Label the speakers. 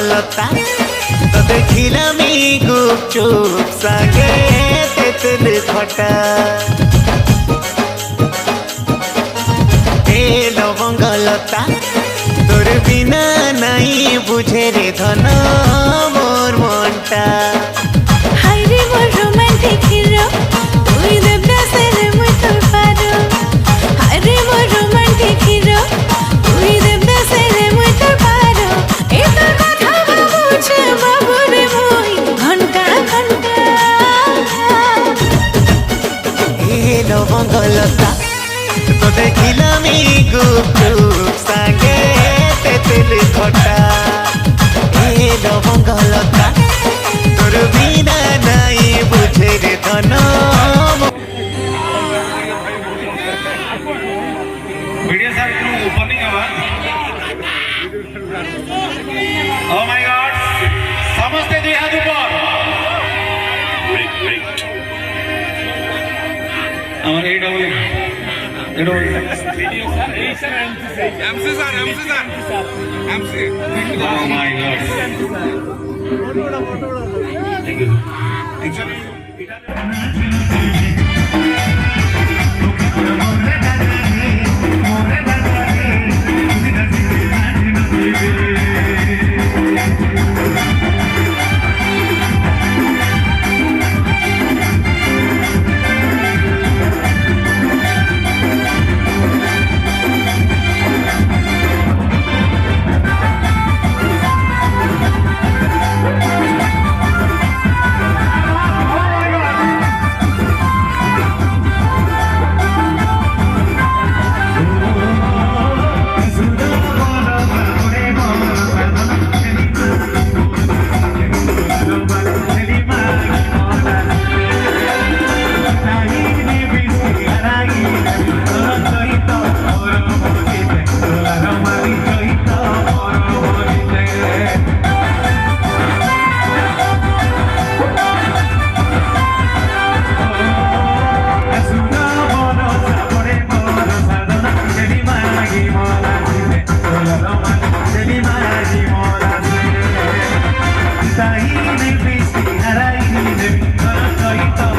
Speaker 1: लता तो देखिलामी गुपचुप सागे तेतुल खटा ए लवंग लता तोर बिना नहीं बुझे रे धन मोर मनटा
Speaker 2: हाय रे मोर रोमांटिक हिरो तुई देवदास रे मुई तोर पारो हाय रे मोर रोमांटिक हिरो तुई देवदास रे मुई तोर पारो ए तोर कथा बुझे बाबू रे मुई घंटा घंटा
Speaker 1: ए लवंग लता तो देखिलामी गुपचुप सागे तेतुल खटा ए लवंग लता तोर बिना नहीं बुझे रे धन
Speaker 3: मीडिया सर ओपनिंग आवाज ओ माय गॉड समझते दुई हाथ ऊपर আমার এই double MC sir MC oh my god thank you Ahí me viste, ahí me vi,